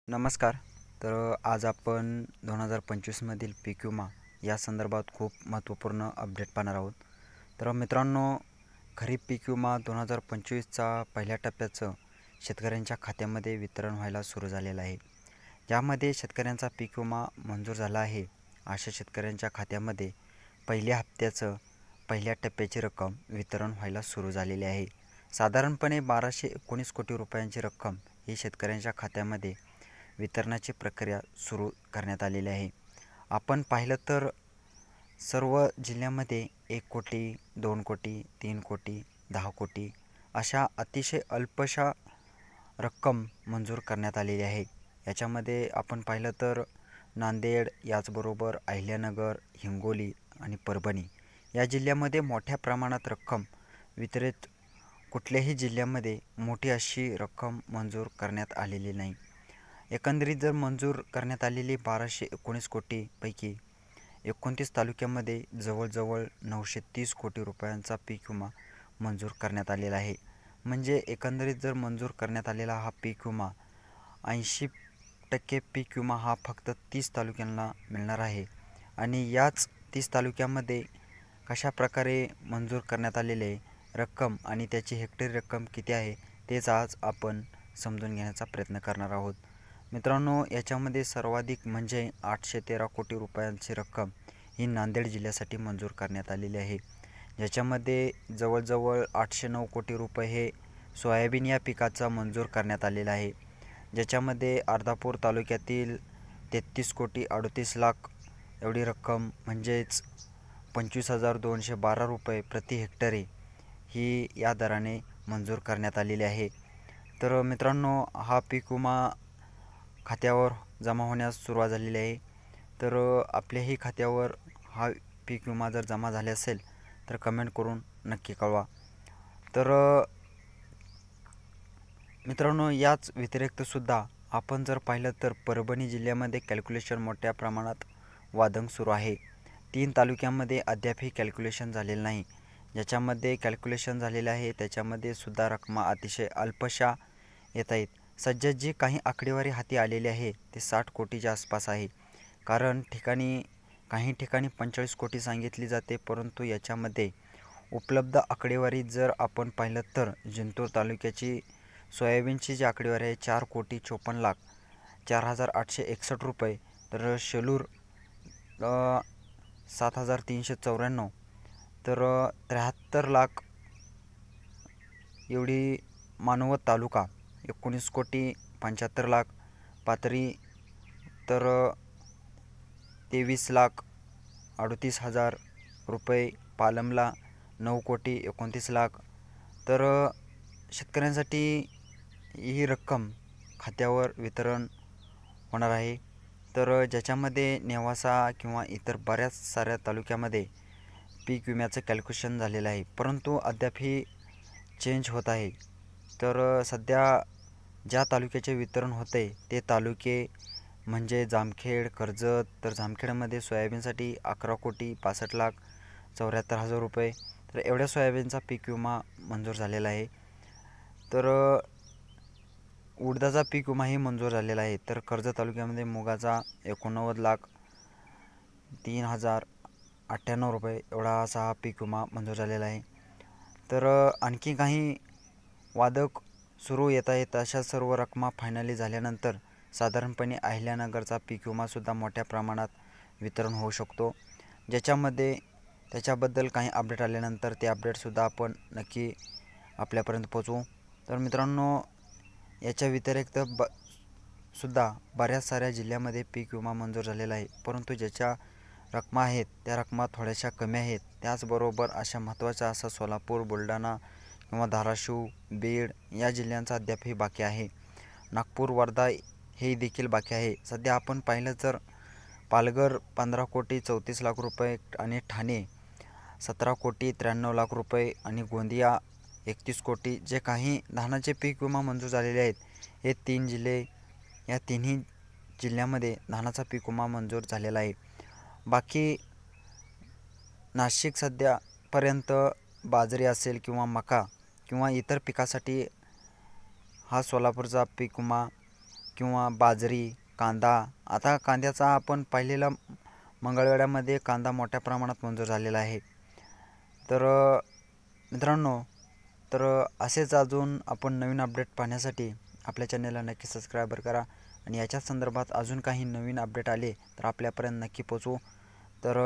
नमस्कार. आज आपण 2025मधील पीक विमा या संदर्भात खूप महत्त्वपूर्ण अपडेट पाहणार आहोत. मित्रांनो, खरीप पीक विमा 2025चा पहिल्या टप्प्याचं शेतकऱ्यांच्या खात्यामध्ये वितरण व्हायला सुरू झालेलं आहे. यामध्ये शेतकऱ्यांचा पीक विमा मंजूर झाला आहे अशा शेतकऱ्यांच्या खात्यामध्ये पहिल्या हप्त्याचं पहिल्या टप्प्याची रक्कम वितरण व्हायला सुरू झालेली आहे. साधारणपणे 1219 कोटी रुपयांची रक्कम ही शेतकऱ्यांच्या खात्यामध्ये वितरणाची प्रक्रिया सुरू करण्यात आलेली आहे. आपण पाहिलं तर सर्व जिल्ह्यामध्ये 1 कोटी, 2 कोटी, 3 कोटी, 10 कोटी अशा अतिशय अल्पशा रक्कम मंजूर करण्यात आलेली आहे. याच्यामध्ये आपण पाहिलं तर नांदेड, याचबरोबर अहिल्यानगर, हिंगोली आणि परभणी या जिल्ह्यामध्ये मोठ्या प्रमाणात रक्कम वितरित कुठल्याही जिल्ह्यामध्ये मोठी अशी रक्कम मंजूर करण्यात आलेली नाही. एकंदरीत जर मंजूर करण्यात आलेली 1219 कोटीपैकी 29 तालुक्यामध्ये जवळजवळ 930 कोटी रुपयांचा पीक विमा मंजूर करण्यात आलेला आहे. म्हणजे एकंदरीत जर मंजूर करण्यात आलेला हा पीक विमा 80% पीक विमा हा फक्त 30 तालुक्यांना मिळणार आहे. आणि याच 30 तालुक्यामध्ये कशाप्रकारे मंजूर करण्यात आलेले रक्कम आणि त्याची हेक्टरी रक्कम किती आहे तेच आज आपण समजून घेण्याचा प्रयत्न करणार आहोत. मित्रांनो, याच्यामध्ये सर्वाधिक म्हणजे 813 कोटी रुपयांची रक्कम ही नांदेड जिल्ह्यासाठी मंजूर करण्यात आलेली आहे. ज्याच्यामध्ये जवळजवळ 809 कोटी रुपये हे सोयाबीन या पिकाचा मंजूर करण्यात आलेला आहे. ज्याच्यामध्ये अर्धापूर तालुक्यातील 33 कोटी 38 लाख एवढी रक्कम म्हणजेच 25,212 रुपये प्रति हेक्टरी ही या दराने मंजूर करण्यात आलेली आहे. मित्रांनो, हा पीक विमा खात्यावर जमा होण्यास सुरुवात झालेली आहे. आपल्याही खात्यावर हा पीक विमा जर जमा झाले असेल तर कमेंट करून नक्की कळवा. मित्रांनो, याच व्यतिरिक्तसुद्धा आपण जर पाहिलं तर परभणी जिल्ह्यामध्ये कॅल्क्युलेशन मोठ्या प्रमाणात वादंग सुरू आहे. 3 तालुक्यांमध्ये अद्यापही कॅल्क्युलेशन झालेलं नाही. ज्याच्यामध्ये कॅल्क्युलेशन झालेलं आहे त्याच्यामध्ये सुद्धा रकमा अतिशय अल्पशा येत आहेत. सध्या जी काही आकडेवारी हाती आलेली आहे ते 60 कोटीच्या आसपास आहे. कारण काही ठिकाणी 45 कोटी सांगितली जाते, परंतु याच्यामध्ये उपलब्ध आकडेवारी जर आपण पाहिलं तर जिंतूर तालुक्याची सोयाबीनची जी आकडेवारी आहे 4,54,04,861 रुपये, तर शेलूर 7,394, 73 लाख एवढी मानवत तालुका 19 कोटी 75 लाख, पाथरी 23,38,000 रुपये, पालमला 9 कोटी 29 लाख. शेतकऱ्यांसाठी ही रक्कम खात्यावर वितरण होणार आहे. ज्याच्यामध्ये नेवासा किंवा इतर बऱ्याच साऱ्या तालुक्यामध्ये पीक विम्याचं कॅल्क्युलेशन झालेलं आहे, परंतु अद्यापही चेंज होत आहे. सध्या ज्या तालुक्याचे वितरण होते ते तालुके म्हणजे जामखेड, कर्जत. जामखेडमध्ये सोयाबीनसाठी 11 कोटी 65 लाख 74,000 रुपये, एवढ्या सोयाबीनचा पीक विमा मंजूर झालेला आहे. उडदाचा पीक विमाही मंजूर झालेला आहे. कर्जत तालुक्यामध्ये मुगाचा 89 लाख 3,098 रुपये एवढा असा हा पीक विमा मंजूर झालेला आहे. आणखी काही वादक सुरू येत आहेत. अशा सर्व रकमा फायनली झाल्यानंतर साधारणपणे अहिल्यानगरचा पीक विमासुद्धा मोठ्या प्रमाणात वितरण होऊ शकतो. त्याच्याबद्दल काही अपडेट आल्यानंतर ते अपडेटसुद्धा आपण नक्की आपल्यापर्यंत पोचवू. मित्रांनो, याच्या व्यतिरिक्त सुद्धा बऱ्याच साऱ्या जिल्ह्यामध्ये पीक विमा मंजूर झालेला आहे, परंतु ज्याच्या रकमा आहेत त्या रकमा थोड्याशा कमी आहेत. त्याचबरोबर अशा महत्त्वाच्या असं सोलापूर, बुलढाणा किंवा धाराशिव, बीड या जिल्ह्यांचा अद्यापही बाकी आहे. नागपूर, वर्धा हे देखील बाकी आहे. सध्या आपण पाहिलं तर पालघर 15 कोटी 34 लाख रुपये आणि ठाणे 17 कोटी 93 लाख रुपये आणि गोंदिया 31 कोटी जे काही धानाचे पीक विमा मंजूर झालेले आहेत. हे 3 जिल्हे, या तिन्ही जिल्ह्यामध्ये धानाचा पीक विमा मंजूर झालेला आहे. बाकी नाशिक सध्यापर्यंत बाजरी असेल किंवा मका किंवा इतर पिकासाठी हा सोलापूरचा पीक विमा किंवा बाजरी, कांदा. आता कांद्याचा आपण पाहिलेला मंगळवेढ्यामध्ये कांदा मोठ्या प्रमाणात मंजूर झालेला आहे. तर मित्रांनो, तर असेच अजून आपण नवीन अपडेट पाहण्यासाठी आपल्या चॅनलला नक्की सबस्क्राईबर करा आणि याच्याच संदर्भात अजून काही नवीन अपडेट आले तर आपल्यापर्यंत नक्की पोचवू. तर